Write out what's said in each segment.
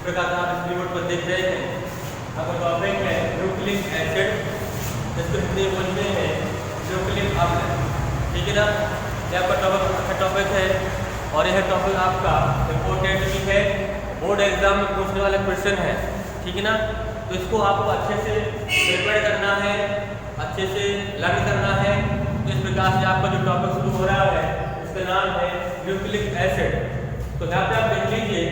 प्रकार से आप स्क्रीन बोर्ड पर देख रहे हैं, आपका टॉपिक है न्यूक्लिक एसिड, जिसको हिंदी में बोलते हैं न्यूक्लिक अम्ल। ठीक है ना, ये आपका टॉपिक अच्छा टॉपिक है और यह टॉपिक आपका इम्पोर्टेंट भी है, बोर्ड एग्जाम में पूछने वाला क्वेश्चन है। ठीक है ना, तो इसको आपको अच्छे से प्रिपेयर करना है, अच्छे से लर्न करना है। तो इस प्रकार से आपका जो टॉपिक शुरू हो रहा है इसका नाम है न्यूक्लिक एसिड। तो यहाँ पे आप देख लीजिए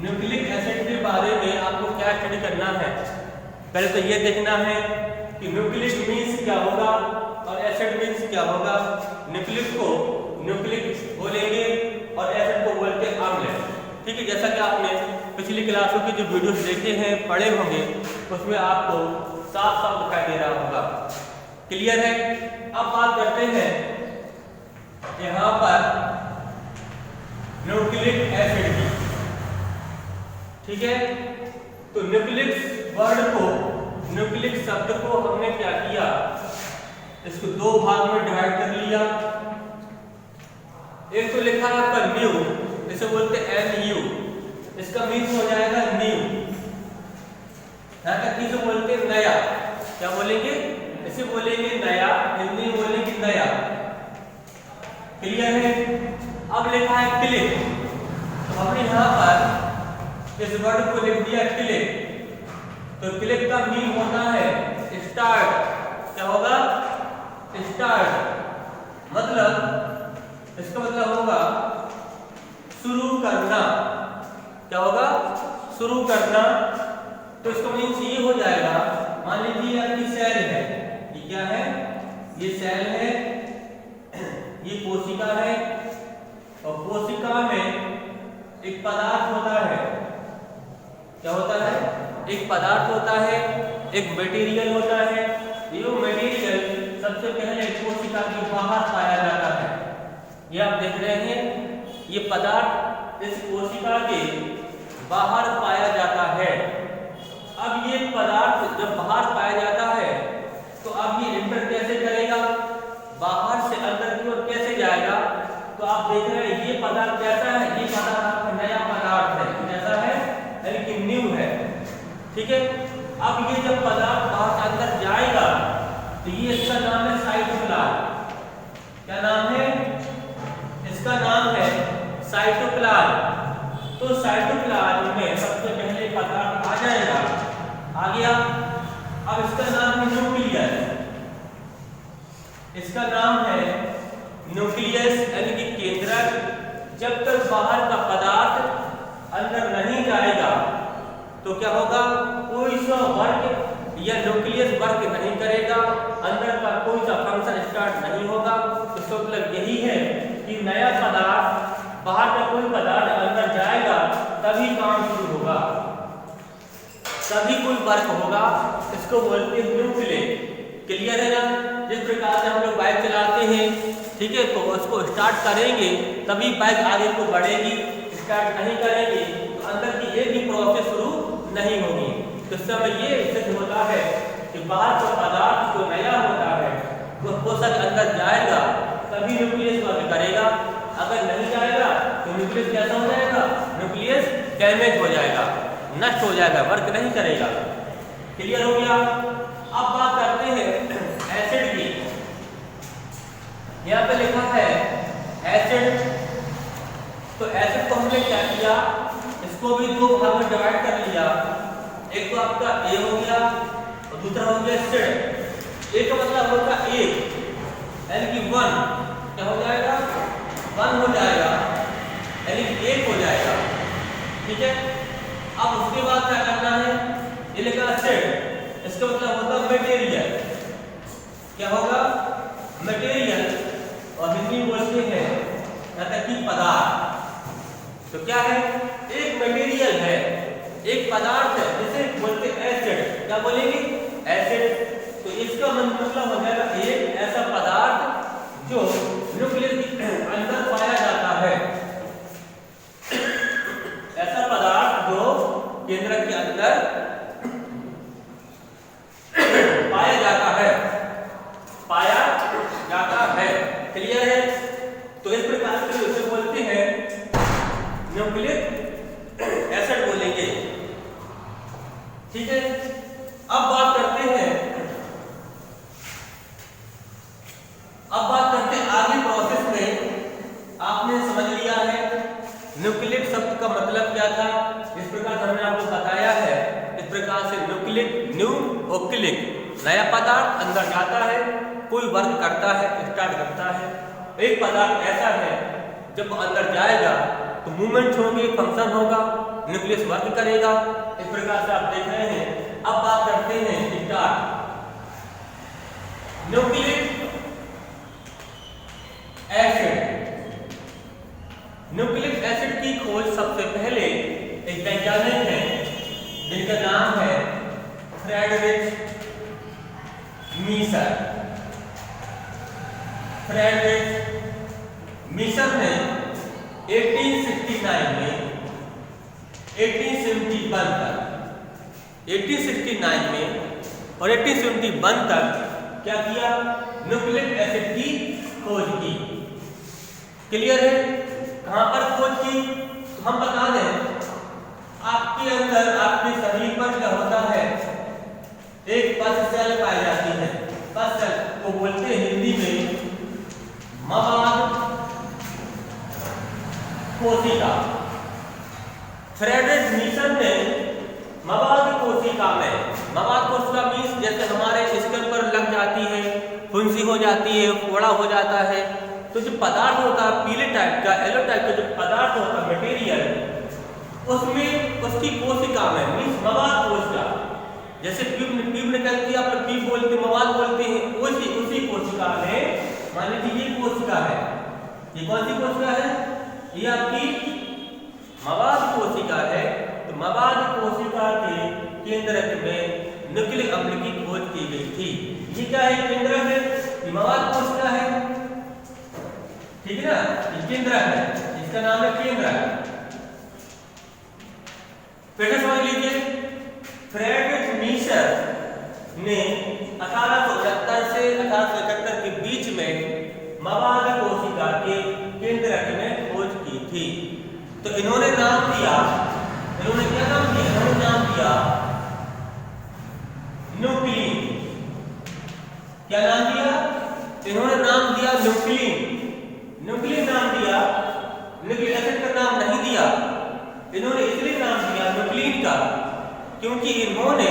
न्यूक्लिक एसिड के बारे में आपको क्या स्टडी करना है। पहले तो ये देखना है कि न्यूक्लिक मीन्स क्या होगा और एसिड मीन्स क्या होगा। न्यूक्लिक को न्यूक्लिक बोलेंगे और एसिड को बोलते हैं अम्ल। ठीक है, जैसा कि आपने पिछली क्लासों की जो वीडियोस देखे हैं, पढ़े होंगे, उसमें आपको साफ साफ दिखाई दे रहा होगा। क्लियर है। अब बात करते हैं यहाँ पर न्यूक्लिक एसिड की। ठीक है, तो न्यूक्लिक वर्ड को, न्यूक्लिक शब्द को हमने क्या किया, इसको दो भाग में डिवाइड कर लिया। एक तो लिखा है आपका न्यू, इसे बोलते हैं NU, इसका मीन्स हो जाएगा न्यू। यहाँ तक किसे बोलते हैं नया, क्या बोलेंगे, इसे बोलेंगे नया, हिंदी में बोलेंगे नया। क्लियर है। अब लिखा है क्लिक, तो हमने यहाँ पर इस वर्ड को लिख दिया क्लिक। तो क्लिक का मीन होता है स्टार्ट। क्या होगा, स्टार्ट, मतलब इसका मतलब होगा शुरू करना। क्या होगा, शुरू करना। तो इसका मीन्स ये हो जाएगा, मान लीजिए आपकी सेल है, ये क्या है, ये सेल है, ये कोशिका है, और कोशिका में एक पदार्थ होता है। क्या होता है, एक पदार्थ होता है, एक मटेरियल होता है। ये मटेरियल सबसे पहले कोशिका के बाहर पाया जाता है। ये आप देख रहे हैं, ये पदार्थ इस कोशिका के बाहर पाया जाता है। अब ये पदार्थ जब बाहर पाया जाता है तो अब ये इंटर कैसे करेगा, बाहर से अंदर की ओर कैसे जाएगा। तो आप देख रहे हैं ये पदार्थ कैसा है, ये पदार्थ आपका नया पदार्थ है, कैसा है, यानी कि न्यू है। ठीक है, अब ये जब पदार्थ बाहर से अंदर जाएगा तो ये इसका नाम है साइटोप्लाज्म। क्या नाम है, इसका नाम है साइटोप्लाज्म। तो साइटोप्लाज्म में सबसे पहले पदार्थ आ जाएगा, आ गया। अब इसका नाम है न्यूक्लियस, इसका नाम है न्यूक्लियस यानी कि केंद्रक। जब तक बाहर का पदार्थ अंदर नहीं जाएगा तो क्या होगा, कोई सा वर्क या न्यूक्लियस वर्क नहीं करेगा, अंदर का कोई सा फंक्शन स्टार्ट नहीं होगा। तो इसका मतलब यही है कि नया पदार्थ, बाहर का कोई पदार्थ अंदर जाएगा तभी काम शुरू होगा, तभी कोई वर्क होगा। इसको बोलते हैं न्यूक्लियस। क्लियर है ना। जिस प्रकार से हम लोग बाइक चलाते हैं, ठीक है, तो उसको स्टार्ट करेंगे तभी बाइक आगे को बढ़ेगी, स्टार्ट नहीं करेंगे तो अंदर की एक भी प्रोसेस शुरू नहीं होगी। तो इस समय ये सिद्ध होता है कि बाहर का पदार्थ जो नया होता है वो कोशिका के अंदर जाएगा तभी न्यूक्लियस वर्क करेगा। अगर नहीं जाएगा तो न्यूक्लियस कैसा हो जाएगा, न्यूक्लियस डैमेज हो जाएगा, नष्ट हो जाएगा, वर्क नहीं करेगा। क्लियर हो गया। अब बात करते हैं एसिड की। यहाँ पे लिखा है एसिड। तो एसिड को हमने क्या किया, इसको भी दो भाग में डिवाइड कर लिया। एक तो आपका ए हो गया और दूसरा हो गया एसिड। ए का मतलब होगा एक, यानी कि वन। क्या हो जाएगा, वन हो जाएगा, यानी कि एक हो जाएगा। ठीक है, अब उसके बाद क्या करना है, ये लिखा एसिड, इसका मतलब होगा मटेरियल। क्या होगा, मटेरियल, और हिंदी में बोलते हैं कि पदार्थ। तो क्या है, एक मटेरियल है, एक पदार्थ है, जिसे बोलते हैं एसिड। क्या बोलेंगे, एसिड। तो इसका मतलब हो जाएगा एक ऐसा पदार्थ जो न्यूक्लियस के अंदर पाया जाता है, ऐसा पदार्थ जो केंद्रक के अंदर पाया जाता है, पाया जाता है। क्लियर है। तो इस प्रकार से उसे बोलते हैं न्यूक्लिक एसिड बोलेंगे। न्यूक्लिक, नया पदार्थ अंदर जाता है, कोई वर्क करता है, स्टार्ट करता है। एक पदार्थ ऐसा है जब अंदर जाएगा तो मूवमेंट होंगे, फंक्शन होगा, न्यूक्लियस वर्क करेगा। इस प्रकार से आप देख रहे हैं। अब बात करते हैं start. Nucleic acid, nucleic acid की खोज सबसे पहले एक वैज्ञानिक है जिनका नाम है फ्रेडरिक मीसर। फ्रेडरिक मीसर ने 1869 में 1871 तक 1869 में और 1871 तक क्या किया? न्यूक्लिक एसिड की खोज की। क्लियर है? कहां पर खोज की? तो हम बता दें, आपके अंदर, आपके शरीर पर क्या होता है, एक पस सेल पाई जाती है। पस सेल को बोलते हैं हिंदी में मवाद कोशिका। फ्रेडरिक मीसर ने मवाद कोशिका में, मवाद कोशिका मीन्स जैसे हमारे स्किन पर लग जाती है, फुंसी हो जाती है, फोड़ा हो जाता है, तो जो पदार्थ होता है पीले टाइप का, येलो टाइप का जो पदार्थ होता है मटेरियल, उसमें उसकी कोशिका में मीन्स मवाद कोशिका, जैसे ट्यूब निकलती है, आप ट्यूब बोलते हैं, मवाद बोलते हैं, उसी कोशिका में, मान लीजिए ये कोशिका है, ये कौन सी कोशिका है? ये आपकी मवाद कोशिका है। तो मवाद कोशिका के केंद्रक में न्यूक्लिक अम्ल की खोज की गई थी। ये क्या है? केंद्रक है, ये मवाद कोशिका है, ठीक है ना? ये केंद्रक है, इसका नाम है केंद्रक। फिर से समझ लीजिए, फ्रेडरिक मीसर ने 1869 से 1871 के बीच में मवाद कोशिका के केंद्रक में खोज की थी। तो इन्होंने नाम दिया, इन्होंने क्या नाम दिया? इन्होंने नाम दिया न्यूक्लिन। क्या नाम दिया? इन्होंने नाम दिया न्यूक्लिन। न्यूक्लिन नाम दिया, न्यूक्लिक एसिड का नाम नहीं दिया। इन्होंने इसलिए नाम दिया न्यूक्लिन का क्योंकि इन्होंने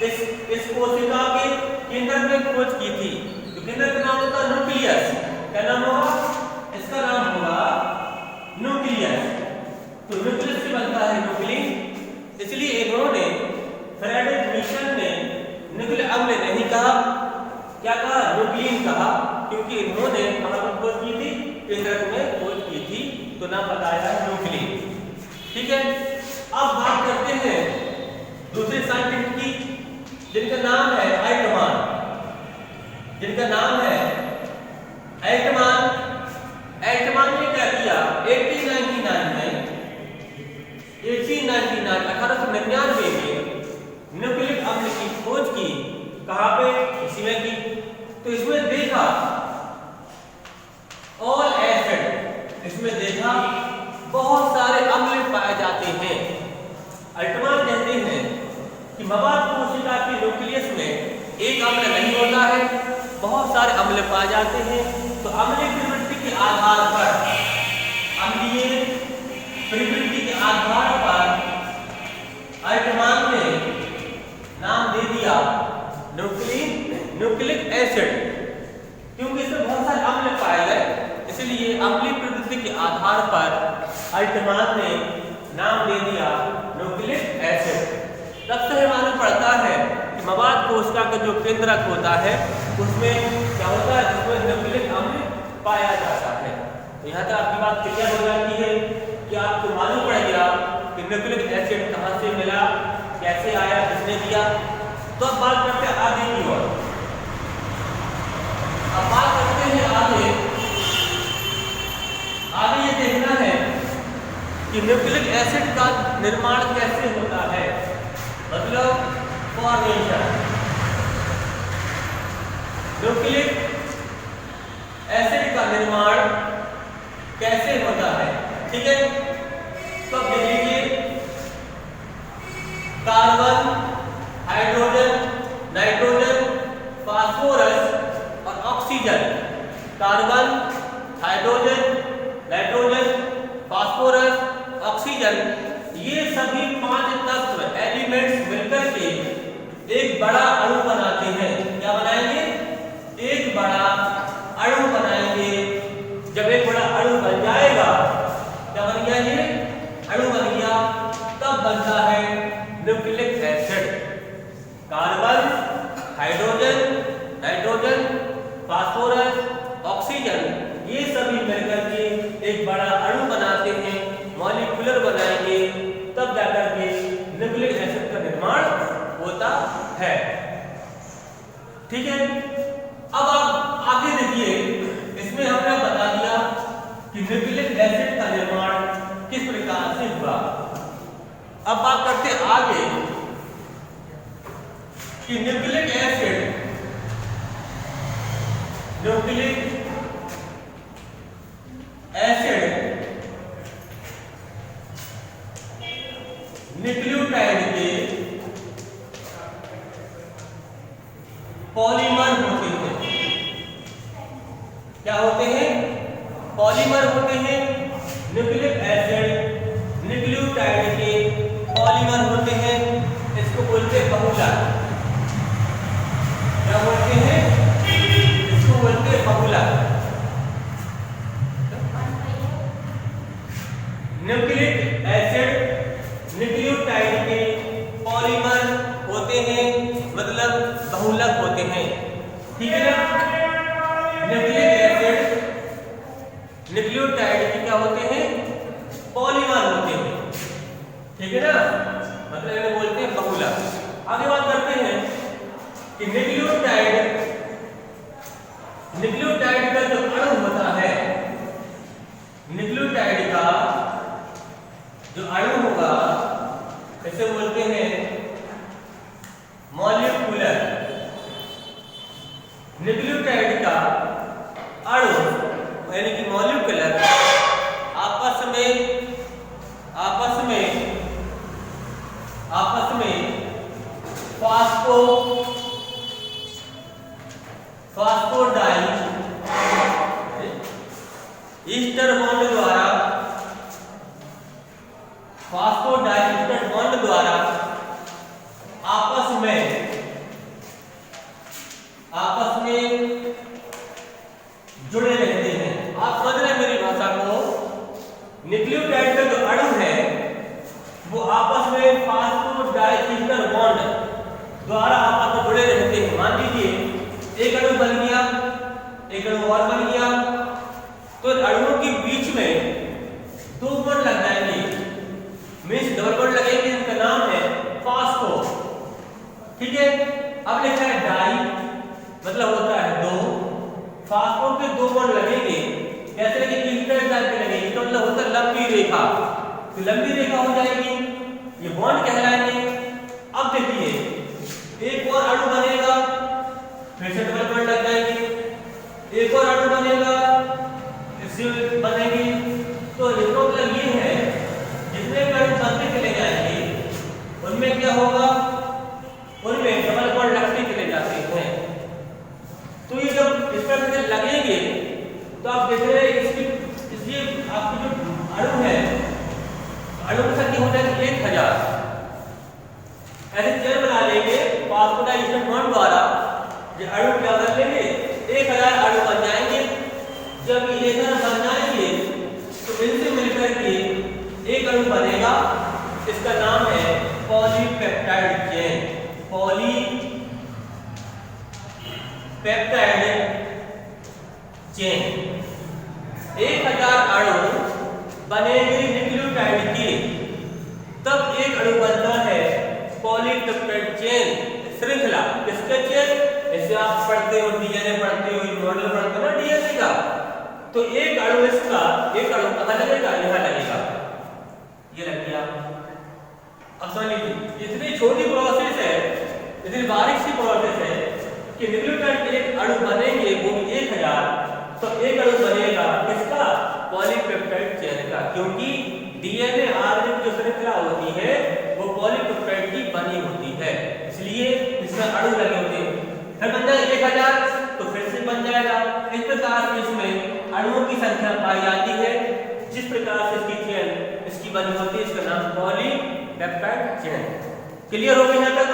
इस कोशिका के केंद्र में खोज की थी। तो केंद्र का नाम होता है न्यूक्लियस। क्या नाम होगा? इसका नाम होगा न्यूक्लियस। तो न्यूक्लियस से बनता है न्यूक्लिन। इसलिए इन्होंने, फ्रेडरिक मीसर ने न्यूक्लिक अम्ल नहीं कहा, क्या कहा? न्यूक्लिन कहा, क्योंकि इन्होंने कहां पर खोज की थी? केंद्रक में खोज की थी, तो नाम बताया न्यूक्लिन। ठीक है। अब बात करते हैं दूसरे साइंटिस्ट की, जिनका नाम है आइटमान, जिनका नाम है आइटमान। आइटमान ने क्या किया? 1899 में न्यूक्लिक अम्ल की खोज की। कहां पे? इसी में की। तो इसमें देखा ऑल एसिड, इसमें देखा बहुत सारे अम्ल पाए जाते हैं। आइटमान कहते हैं कि मवाद कोशिका के न्यूक्लियस में एक अम्ल नहीं होता है, बहुत सारे अम्ल पाए जाते हैं। तो अम्लीय प्रवृत्ति के आधार पर, अम्लीय प्रवृत्ति के आधार पर आइटमान ने नाम दे दिया न्यूक्लिक एसिड, क्योंकि इसमें बहुत सारे अम्ल पाए गए। इसलिए अम्लीय प्रवृत्ति के आधार पर आइटमान ने नाम दे दिया न्यूक्लिक एसिड। तब से मालूम पड़ता है कि मवाद कोशिका का जो केंद्रक होता है उसमें क्या होता है? उसमें न्यूक्लिक अम्ल पाया जाता है। यहाँ तक आपकी बात क्लियर हो जाती है कि आपको मालूम पड़ गया कि न्यूक्लिक एसिड कहाँ से मिला, कैसे आया, किसने दिया। तो अब बात करते हैं आगे की ओर। अब बात करते हैं आगे ये देखना है कि न्यूक्लिक एसिड का निर्माण कैसे होता है, मतलब फॉर्मेशन। न्यूक्लिक एसिड का निर्माण कैसे होता है? ठीक है। तो अब देख लीजिए, कार्बन, हाइड्रोजन, नाइट्रोजन, फास्फोरस और oxygen. Carbon, hydrogen, nitrogen, phosphorus, oxygen, ये सभी 5 तत्व एलिमेंट्स मिलकर के एक बड़ा अणु बनाते हैं। क्या बनाएंगे? एक बड़ा अणु बनाएंगे। जब एक बड़ा अणु बन जाएगा, क्या बन गया? ये अणु बन गया, तब बनता है nucleic acid. Carbon, hydrogen, nitrogen, phosphorus, oxygen, ये सभी मिलकर के एक बड़ा अणु बनाते हैं, मॉलिक्यूलर बनाएंगे, तब जाकर के न्यूक्लिक एसिड का निर्माण होता है। ठीक है, अब आप आगे देखिए, इसमें हमने बता दिया कि न्यूक्लिक एसिड का निर्माण किस प्रकार से हुआ। अब बात करते आगे कि न्यूक्लिक एसिड न्यूक्लियोटाइड के पॉलीमर होते हैं। क्या होते हैं? पॉलीमर होते हैं। न्यूक्लिक एसिड न्यूक्लियोटाइड के पॉलीमर होते हैं। इसको बोलते हैं बहुलक। क्या बोलते हैं? इसको बोलते हैं बहुलक। न्यूक्लिक एसिड न्यूक्लियोटाइड के पॉलीमर होते हैं, मतलब बहुलक होते हैं। ठीक है ना? न्यूक्लिक एसिड न्यूक्लियोटाइड के क्या होते हैं? पॉलीमर होते हैं। ठीक है ना? मतलब इन्हें बोलते हैं बहुलक। आगे बात करते हैं कि न्यूक्लियोटाइड का जो अणु होता है, न्यूक्लियोटाइड का जो अणु होगा, इसे बोलते हैं मॉलिक्यूलर। न्यूक्लियोटाइड का अणु यानी कि मॉलिक्यूलर आपस में फास्फोडाई ईस्टर बॉन्ड द्वारा फास्फोडाइस्टर बॉन्ड द्वारा आपस में जुड़े रहते हैं। आप समझ रहे हैं मेरी भाषा को? न्यूक्लियोटाइड का जो अणु है वो आपस में फास्फोडाइस्टर बॉन्ड द्वारा आपस में जुड़े रहते हैं। मान लीजिए एक अणु बन गया, एक अणु और बन गया, तो अणुओं के बीच में दो बॉन्ड लग जाएंगे, मींस डबल बॉन्ड लगेंगे, इनका नाम है फास्फो। ठीक है, अब लिखा है डाई, मतलब होता है दो। फास्फो के दो बॉन्ड लगेंगे, कैसे लगेंगे? ईस्टर टाइप के लगेंगे, तो मतलब होता है लंबी रेखा। तो लंबी रेखा हो जाएगी, ये बॉन्ड कहलाएंगे। अब देखिए एक और अणु बनेगा, फिर से डबल बॉन्ड लग जाएंगे, एक और अणु बनेगा, इससे बनेगी। तो इसका मतलब ये है जितने भी अणु बनते चले जाएंगे उनमें क्या होगा? उनमें डबल बॉन्ड लगते चले जाते हैं। तो ये जब इस तरह से लगेंगे तो आप देख रहे हैं इसलिए आपकी जो अणु है, अणु की संख्या हो जाएगी 1000। ऐसे चेयर बना लेंगे फास्फोडाइस्टर बॉन्ड द्वारा, ये अणु क्या कर लेंगे? 1000 अणु बन जाएंगे। जब ये 1000 बन जाएंगे तो इनसे मिलकर के एक अणु बनेगा, इसका नाम है पॉलीपेप्टाइड चेन। Polypeptide chain. 1000 अणु बनेंगे न्यूक्लियोटाइड के, तब एक अणु बनता है पॉलीपेप्टाइड चेन श्रृंखला। किसका चेन? जैसे आप पढ़ते हो डीएनए पढ़ते हो, मॉडल पढ़ते हो ना डीएनए का, तो एक अणु इसका, एक अणु कहाँ लगेगा? यहाँ लगेगा, ये लग गया। अब समझ लीजिए इतनी छोटी प्रोसेस है, इतनी बारीक सी प्रोसेस है कि न्यूक्लियोटाइड के एक अणु बनेंगे वो 1000, तो एक अणु बनेगा किसका? पॉलीपेप्टाइड चेन का, क्योंकि डीएनए आरएनए की जो श्रृंखला होती है वो पॉलीपेप्टाइड की बनी होती है, इसलिए इसमें अणु लगे होते हैं। फिर बन जाए 1000, तो फिर से बन जाएगा। इस प्रकार से इसमें अणुओं की संख्या पाई जाती है। जिस प्रकार से इसकी चेन इसकी बनी होती है, इसका नाम पॉलीपेप्टाइड चेन। क्लियर हो गया यहाँ तक?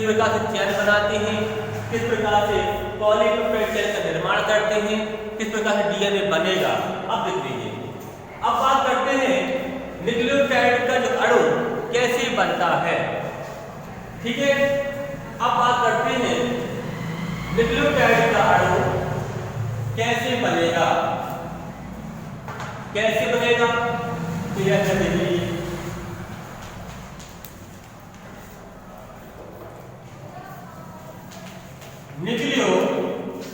प्रकार से चैन बनाते हैं, किस प्रकार से पॉलीपेप्टाइड चैन का निर्माण करते हैं, किस प्रकार से डीएनए बनेगा। अब देख लीजिए, अब बात करते हैं न्यूक्लियोटाइड का जो अणु कैसे बनता है। ठीक है, अब बात करते हैं न्यूक्लियोटाइड का अणु कैसे बनेगा, कैसे बनेगा। तो यह देखिए, न्यूक्लियोटाइड,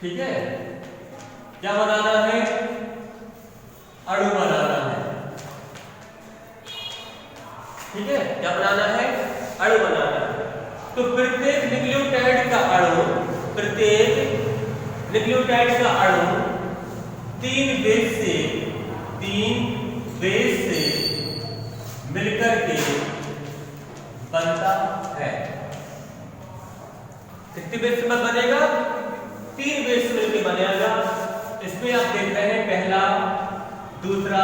ठीक है, क्या बनाना है, अणु बनाना है। ठीक है, क्या बनाना है, अणु बनाना है। तो प्रत्येक न्यूक्लियोटाइड का अणु, प्रत्येक न्यूक्लियोटाइड का अणु 3 बेस से मिलकर के बनता है। कितने बेस में बनेगा, 3 बेस से मिलकर बनेगा। इसमें आप देख रहे हैं पहला, दूसरा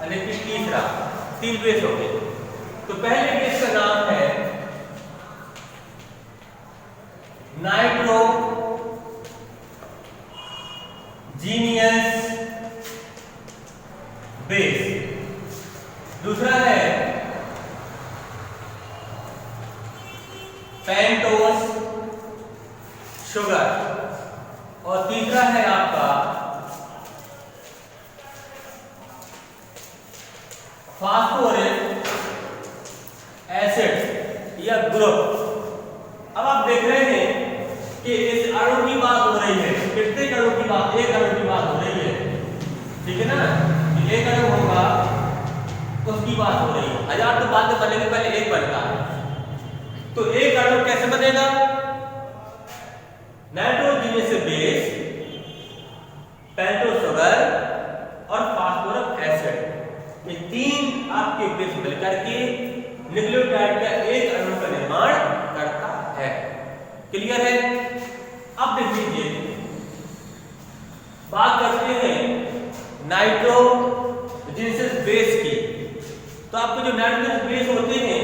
यानी कि तीसरा, 3 बेस हो गए। तो पहले बेस का नाम है नाइट्रोजीनियस बेस, दूसरा है पेंटोस शुगर, और तीसरा है आपका फास्फोरिक एसिड या ग्रुप। अब आप देख रहे हैं कि इस अणु की बात हो रही है, प्रत्येक अणु की बात, एक अणु की बात हो रही है। ठीक है ना, एक अणु होगा उसकी बात हो रही है। 1000 तो बाद में बनेंगे, पहले एक बनता है। तो एक अणु कैसे बनेगा, नाइट्रोजीनियस बेस, पेंटोस शुगर और फास्फोरिक एसिड, ये 3 आपके बेस मिलकर के न्यूक्लियोटाइड का एक अणु का निर्माण करता है। क्लियर है। अब देख लीजिए, बात करते हैं नाइट्रोजीनियस बेस की। तो आपको जो नाइट्रोजीनियस बेस होते हैं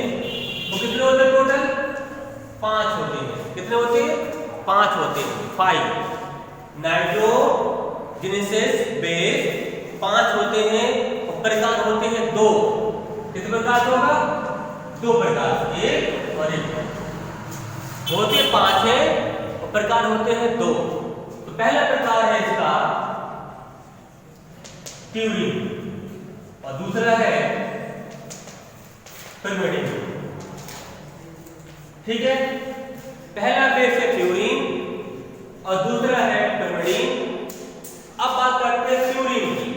वो कितने होते हैं, टोटल 5 होते हैं। कितने होते हैं, 5 होते हैं, 5 नाइट्रोजीनियस बेस 5 होते हैं। और प्रकार होते हैं 2। कितने प्रकार होगा, 2 प्रकार, एक और एक होते 5 है और प्रकार होते हैं 2। तो पहला प्रकार है इसका ट्यूरिन और दूसरा है पिरिमिडिन। ठीक है, पहला बेस है ट्यूरिन और दूसरा है पिरिमिडिन। अब बात करते हैं ट्यूरिन की।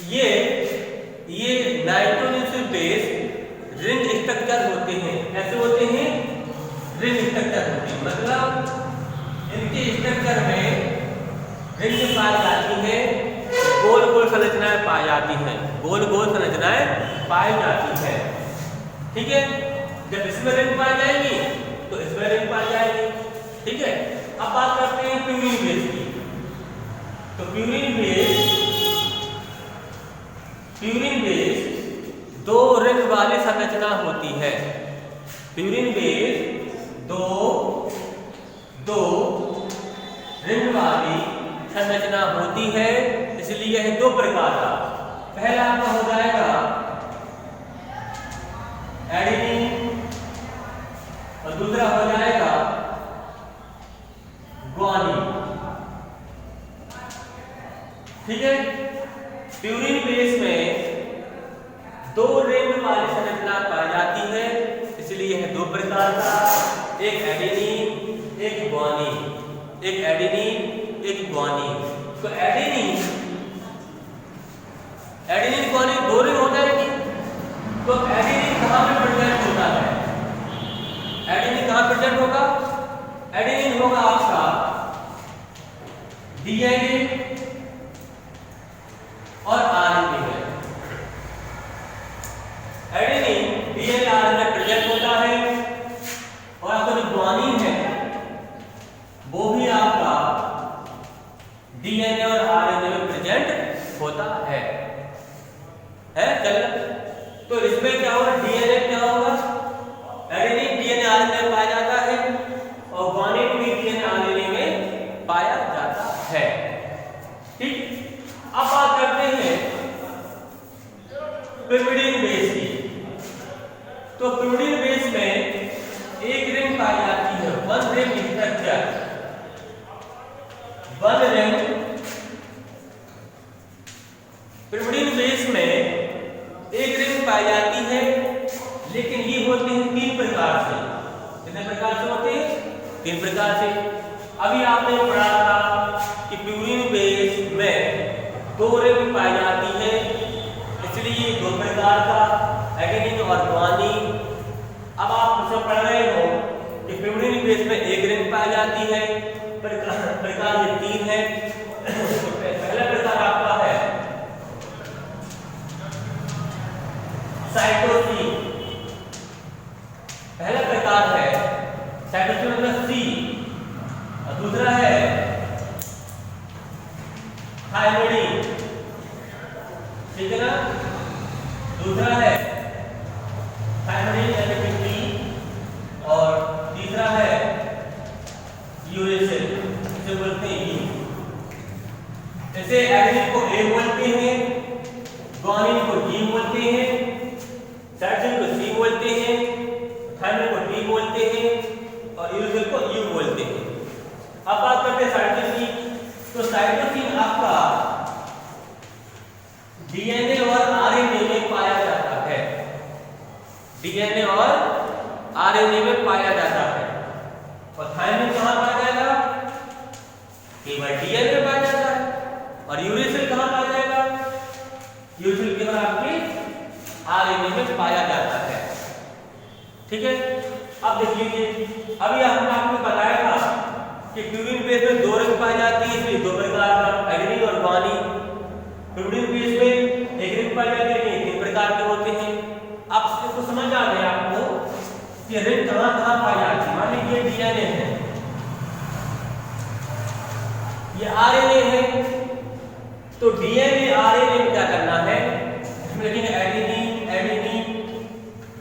ये नाइट्रोजीनियस बेस रिंग स्ट्रक्चर होते हैं। ऐसे होते हैं, रिंग स्ट्रक्चर होते हैं, मतलब इनके स्ट्रक्चर में रिंग पाई जाती है, गोल गोल संरचनाएं पाई जाती हैं, गोल गोल संरचनाएं पाई जाती है। ठीक है, जब इसमें रिंग पाई जाएंगी तो इसमें रिंग पाई जाएगी। ठीक है, अब बात करते हैं प्यूरिन बेस की। तो प्यूरिन बेस 2 रिंग वाली संरचना होती है। प्यूरिन बेस 2 रिंग वाली संरचना होती है, इसलिए है 2 प्रकार का। पहला आपका हो जाएगा एडेनिन और दूसरा हो जाएगा ग्वानिन। ठीक है, प्यूरिन बेस में 2 रिंग वाली संरचना पाई जाती है, इसलिए है 2 प्रकार का, एक एडेनिन एक ग्वानिन, एक एडेनिन एक ग्वानिन। तो एडेनिन ग्वानिन 2 रिंग हो जाएगी। तो एडेनिन कहां पे प्रेजेंट होता है, एडेनिन कहां प्रेजेंट होगा, एडेनिन होगा आपका डीएनए और आरएनए में। एडेनिन डीएनए आरएनए में प्रेजेंट होता है, और आपका जो ग्वानिन है वो भी आपका डीएनए और आरएनए में प्रेजेंट होता है। चल तो इसमें क्या होगा, डीएनए क्या होगा, एडेनिन डीएनए आरएनए में पाया जाता है और ग्वानिन भी डीएनए आरएनए में पाया जाता है। ठीक, अब बात करते हैं पिरिमिडीन बेस की। तो पिरिमिडीन बेस में एक रिंग पाई जाती है, one ring structure, one ring. Pyrimidine base में एक रिंग पाई जाती है, लेकिन ये होते हैं 3 प्रकार से। कितने प्रकार से होते हैं? 3 प्रकार से। अभी आपने पढ़ा था कि प्यूरिन बेस में 2 रिंग पाई जाती है, इसलिए 2 प्रकार का, एडेनिन और ग्वानिन। अब आप मुझसे पढ़ रहे हो कि प्यूरिन बेस में एक रिंग पाई जाती है, प्रकार ये 3 है। पहला प्रकार आपका है साइटोसिन, पहला प्रकार है साइटोसिन मतलब सी, और दूसरा है थायमिडीन, ठीक है ना, दूसरा है थायमिडीन यानी टी, और तीसरा है यूरेसिल, इसे बोलते हैं यू। जैसे एडेनिन को ए बोलते हैं, ग्वानिन को जी बोलते हैं, साइटोसिन को सी बोलते हैं, थायमिडीन को टी बोलते हैं और यूरेसिल को यू बोलते हैं। अब बात करते हैं साइटोसिन। तो साइटोसिन आपका डीएनए और आरएनए में पाया जाता है, डीएनए और आरएनए में पाया जाता है। और थायमिन कहां पाया जाएगा? केवल डीएनए में पाया जाता है। और यूरेसिल कहां पाया जाएगा? यूरेसिल केवल आपके आरएनए में पाया जाता है। ठीक है, अब देख लीजिए, अभी हमने आपको बताया था कि प्यूरिन बेस में 2 रिंग पाई जाती है, इसलिए 2 प्रकार का, एडेनिन और ग्वानिन। प्यूरिन बेस में एक रिंग पाई जाती है, 3 प्रकार के होते हैं। अब इसको समझ आ गया आपको कि रिंग कहां पाई जाती है। मान लीजिए डीएनए है, ये आरएनए है, तो डीएनए आरएनए में क्या करना है, इसमें लिखेंगे एडेनिन एडेनिन,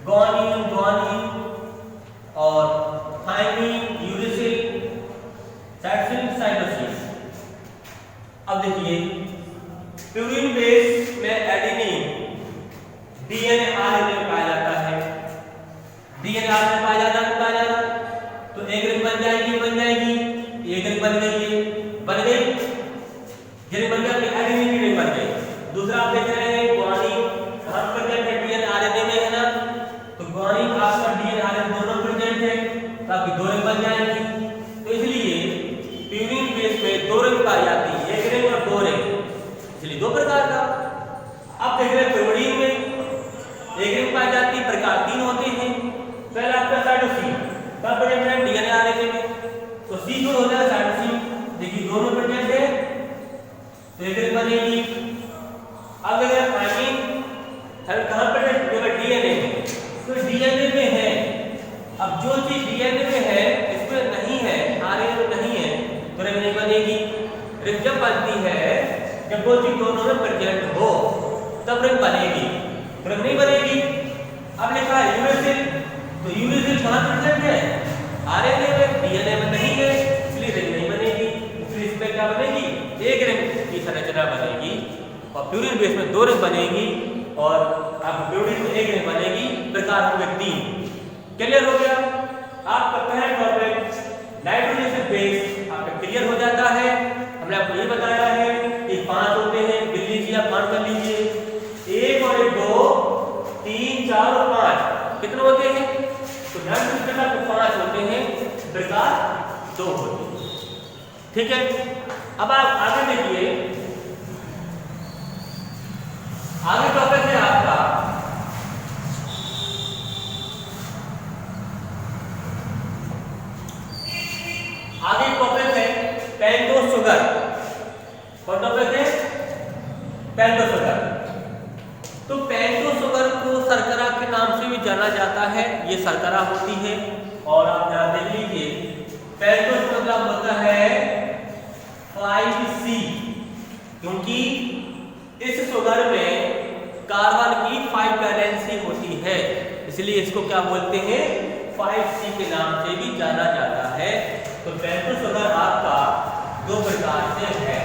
ग्वानिन ग्वानिन, और थायमिन यूरेसिल, साइटोसिन साइटोसिन। अब देखिए प्यूरिन बेस में एडेनिन डीएनए आरएनए में पाया जाता है, डीएनए आरएनए पाया जाता तो एक रिंग बन जाएगी, एक रिंग बन गई, बन गई, ये रिंग बन गया, एडेनिन की रिंग बन गई। दूसरा आप देख रहे हैं ग्वानिन, कहां प्रेजेंट है? डीएनए आरएनए में है ना, तो ग्वानिन आपका डीएनए आरएनए दोनों प्रेजेंट है, तो आपकी 2 रिंग बन जाएंगी। तो इसलिए प्यूरिन बेस में 2 रिंग पाई जाती है, एक रिंग और 2 रिंग, इसलिए 2 प्रकार का। अब देख रहे हैं पिरिमिडीन में एक रिंग पाई जाती है, प्रकार 3 होते हैं। पहला आपका साइटोसिन, कब प्रेजेंट है? डीएनए आरएनए में, तो सी जो हो जाएगा साइटोसिन, देखिए दोनों प्रेजेंट है, तो एक रिंग बनेगी। अब अगर थायमिन, थायमिन कहां पर है? केवल डीएनए में, तो डीएनए में है। अब जो चीज डीएनए में है इसमें नहीं है, आरएनए में नहीं है, तो रिंग नहीं बनेगी। रिंग जब बनती है जब वो चीज दोनों में प्रेजेंट हो तब रिंग बनेगी, रिंग नहीं बनेगी। अब लिखा है यूरेसिल, तो यूरेसिल कहां प्रेजेंट है? आरएनए में, डीएनए में नहीं है, इसलिए रिंग नहीं बनेगी। इसलिए इसमें क्या बनेगी? एक रिंग की संरचना बनेगी, और प्यूरिन बेस में 2 रिंग बनेगी, और अब प्यूरिन में एक रिंग बनेगी, प्रकार होंगे 3। क्लियर हो गया? आपका पहला टॉपिक नाइट्रोजन बेस आपका क्लियर हो जाता है। हमने आपको ये बताया है कि 5 होते हैं, गिन लीजिए, आप काउंट कर लीजिए, 1 और 1 2 3 4 और 5, कितने होते हैं? तो नाइट्रोजन प्रकार के 5 होते हैं, प्रकार 2 होते हैं। ठीक है, अब आप आगे देखिए, आगे टॉपिक है आपका आगे टॉपिक है पेंटोज शुगर। कौन टॉपिक है? Pentose sugar. तो पेंटोज शुगर को शर्करा के नाम से भी जाना जाता है, ये शर्करा होती है। और आप ध्यान देख लीजिए, पेंटोज मतलब होता है 5C, क्योंकि इस शुगर में कार्बन की 5 वैलेंसी इसलिए इसको क्या बोलते हैं, 5C के नाम से भी जाना जाता है। तो पेंटोस शुगर आपका दो प्रकार से है,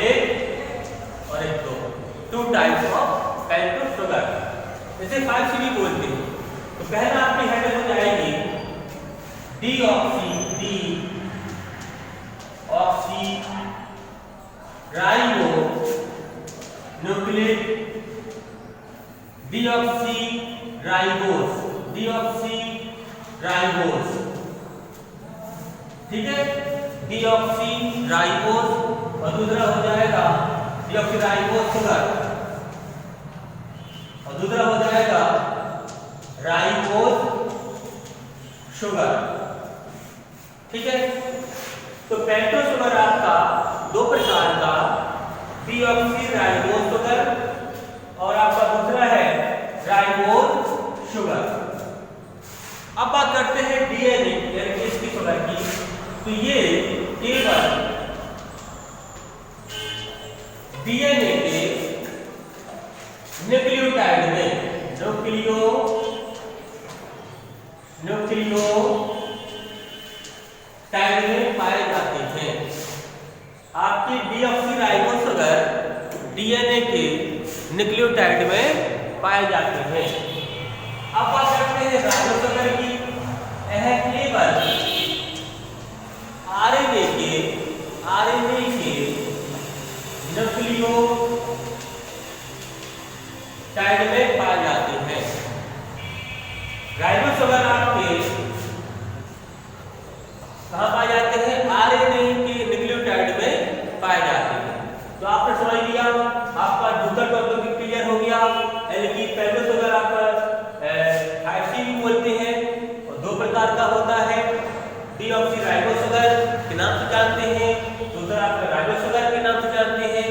एक और एक दो, 2 टाइप्स ऑफ पेंटोस शुगर, इसे 5C भी बोलते हैं। तो पहला आपकी हेडर हो जाएगी deoxy ribo nucleic deoxy ribose, ठीक है, डीऑक्सी राइबोस। और दूसरा हो जाएगा डीऑक्सी राइबोस शुगर, और दूसरा हो जाएगा राइबोस शुगर, ठीक है। तो पेंटोस शुगर आपका दो प्रकार का, डीऑक्सी राइबोस शुगर और आपका दूसरा है राइबोस शुगर। अब बात करते हैं डीएनए यानी इसकी शुगर की। तो ये केवल डीएनए के न्यूक्लियोटाइड में टाइड में पाए जाते हैं। आपकी डीऑक्सी राइबोस शुगर डीएनए के न्यूक्लियोटाइड में पाए जाते हैं। अब बात करते हैं राइबोस शुगर की। यह केवल आरएनए के न्यूक्लियोटाइड में पाए जाते हैं। राइबोस शुगर आपके कहाँ पाए जाते हैं, आरएनए के न्यूक्लियोटाइड में पाए जाते हैं। तो आपने समझ लिया, आपका दूसरा टॉपिक क्लियर हो गया, यानी कि पेंटोस शुगर आपका 5C भी बोलते हैं और दो प्रकार का होता है, डीऑक्सी राइबोस शुगर के नाम से जानते हैं, दूसरा आपका राइबोस शुगर के नाम से जानते हैं।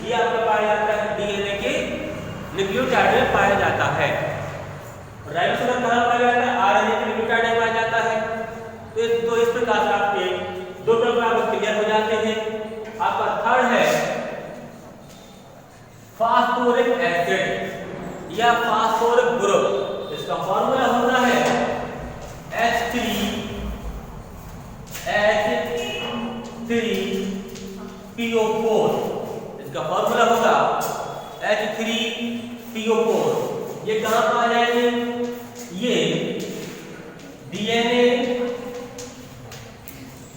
ये आपका पाया जाता है डीएनए के न्यूक्लियोटाइड में पाया जाता है। राइबोस शुगर कहाँ पाया जाता है, आरएनए के न्यूक्लियोटाइड में पाया जाता है। तो इस प्रकार से आपके दो टॉपिक आपको क्लियर हो जाते हैं। आपका थर्ड है फास्फोरिक एसिड या फास्फोरिक ग्रुप। इसका फॉर्मूला होता है H3PO4। इसका फॉर्मूला होगा H3PO4। ये कहां पर आ जाएंगे, ये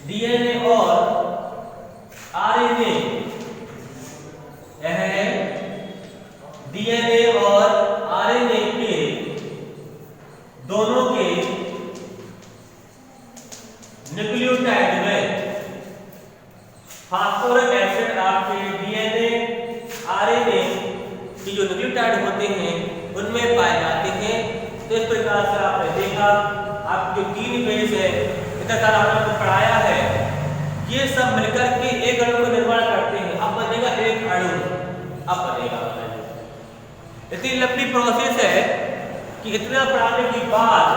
डीएनए और आरएनए, डीएनए और आरएनए के दोनों के न्यूक्लियोटाइड में फास्फोरिक एसिड आपके डीएनए आरएनए की जो न्यूक्लियोटाइड होते हैं उनमें पाए जाते हैं। तो इस प्रकार से आपने देखा, आपके जो 3 बेस है, इतना सारा आपने पढ़ाया है, ये सब मिलकर के एक अणु का निर्माण करते हैं। अब बनेगा एक अणु, अब बनेगा। इतनी लंबी प्रोसेस है कि इतना पढ़ाने के बाद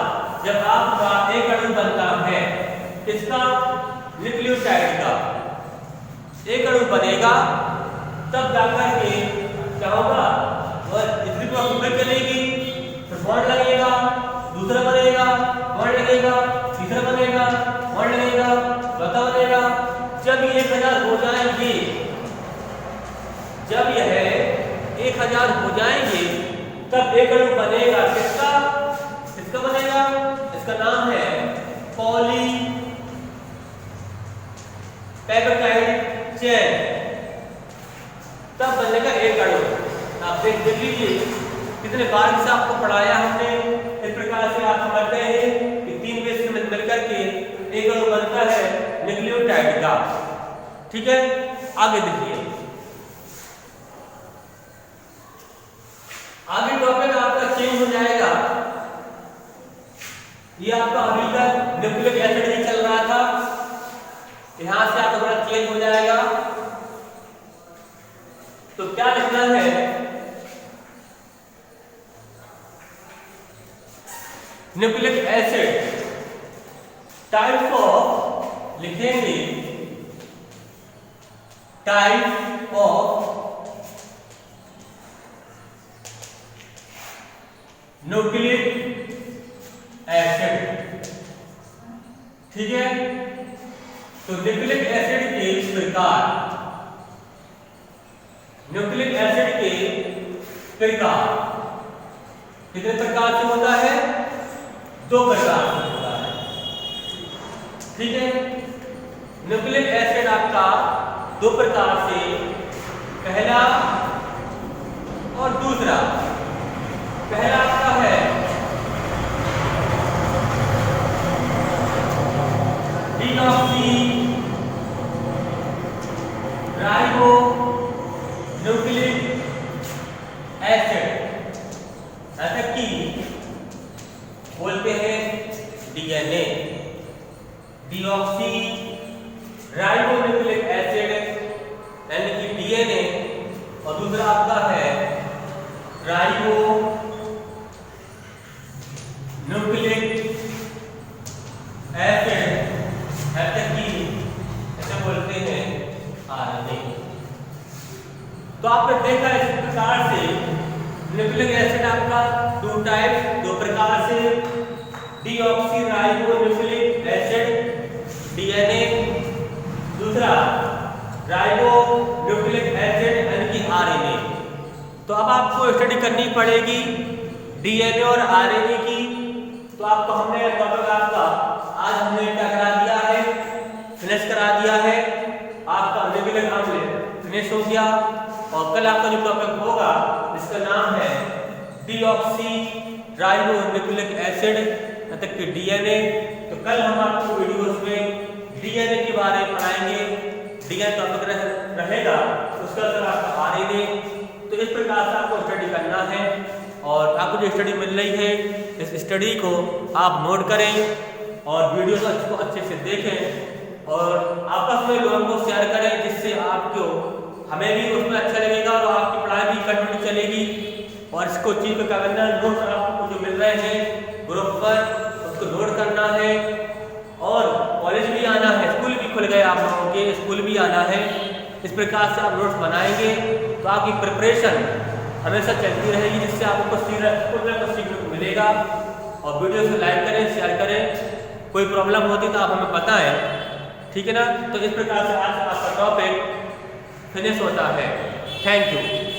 जब आपका एक अणु बनता है, इसका न्यूक्लियोटाइड का एक अणु बनेगा, तब जाकर के क्या होगा, वह इतनी प्रोसेस चलेगी, फिर बॉन्ड लगेगा, दूसरा बनेगा, बॉन्ड लगेगा, तीसरा बनेगा, बॉन्ड लगेगा, चौथा बनेगा। जब ये 1000 हो जाएंगे, जब यह 1000 हो जाएंगे, तब एक अणु बनेगा। किसका बनेगा, इसका नाम है पॉलीपेप्टाइड चेन, तब बनेगा एक अणु। आप देख लीजिए कितने बार से आपको पढ़ाया हमने। इस प्रकार से आप समझ गए हैं कि 3 बेस मिलकर के एक अणु बनता है न्यूक्लियोटाइड का, ठीक है। आगे देखिए, आगे टॉपिक आपका चेंज हो जाएगा। ये आपका अभी तक न्यूक्लिक एसिड ही चल रहा था, यहां से आपका थोड़ा चेंज हो जाएगा। तो क्या लिखना है, न्यूक्लिक एसिड टाइप ऑफ, लिखेंगे टाइप ऑफ न्यूक्लिक एसिड। ठीक है, तो न्यूक्लिक एसिड के प्रकार, न्यूक्लिक एसिड के प्रकार कितने प्रकार से होता है? 2 प्रकार से होता है। ठीक है, न्यूक्लिक एसिड आपका 2 प्रकार से, पहला और दूसरा। पहला आपका है डीऑक्सी राइबो न्यूक्लिक एसिड, ऐसा कि बोलते हैं DNA, deoxy ribo nucleic acid यानी कि डीएनए, और दूसरा आपका है राइबो न्यूक्लिक एसिड, ऐसा कि ऐसे बोलते हैं आरएनए। तो आपने देखा इस प्रकार से न्यूक्लिक एसिड आपका 2 टाइप्स, 2 प्रकार से, deoxy ribo nucleic acid DNA, दूसरा राइबो न्यूक्लिक एसिड यानी कि आरएनए। तो अब आपको स्टडी करनी पड़ेगी डीएनए और आरएनए की। तो आपको हमने टॉपिक आपका आज हमने क्या करा दिया है? फिनिश करा दिया है। आपका न्यूक्लिक अम्ल फिनिश हो गया, और कल आपका जो टॉपिक होगा इसका नाम है डीऑक्सी राइबो न्यूक्लिक एसिड मतलब कि डीएनए। तो कल हम आपको वीडियोस में डीएनए के बारे में पढ़ाएंगे, डीएनए टॉपिक रहेगा, उसका असर आपका आरएनए। तो इस प्रकार से आपको स्टडी करना है, और आपको जो स्टडी मिल रही है इस स्टडी को आप नोट करें और वीडियो को अच्छे से देखें, और आपस में लोगों को शेयर करें, जिससे आपको हमें भी उसमें अच्छा लगेगा और आपकी पढ़ाई भी कंटिन्यू चलेगी। और इसको चीज को क्या करना है, नोट्स आपको जो मिल रहे हैं ग्रुप पर उसको नोट करना है, और कॉलेज भी आना है, स्कूल भी खुल गए आप लोगों के, स्कूल भी आना है। इस प्रकार से आप नोट्स बनाएंगे तो आपकी प्रिपरेशन हमेशा चलती रहेगी, जिससे आपको कुछ सीखने को मिलेगा। और वीडियो को लाइक करें, शेयर करें, कोई प्रॉब्लम होती तो आप हमें बताएं, ठीक है ना। तो इस प्रकार से आज आपका टॉपिक फिनिश होता है। Thank you.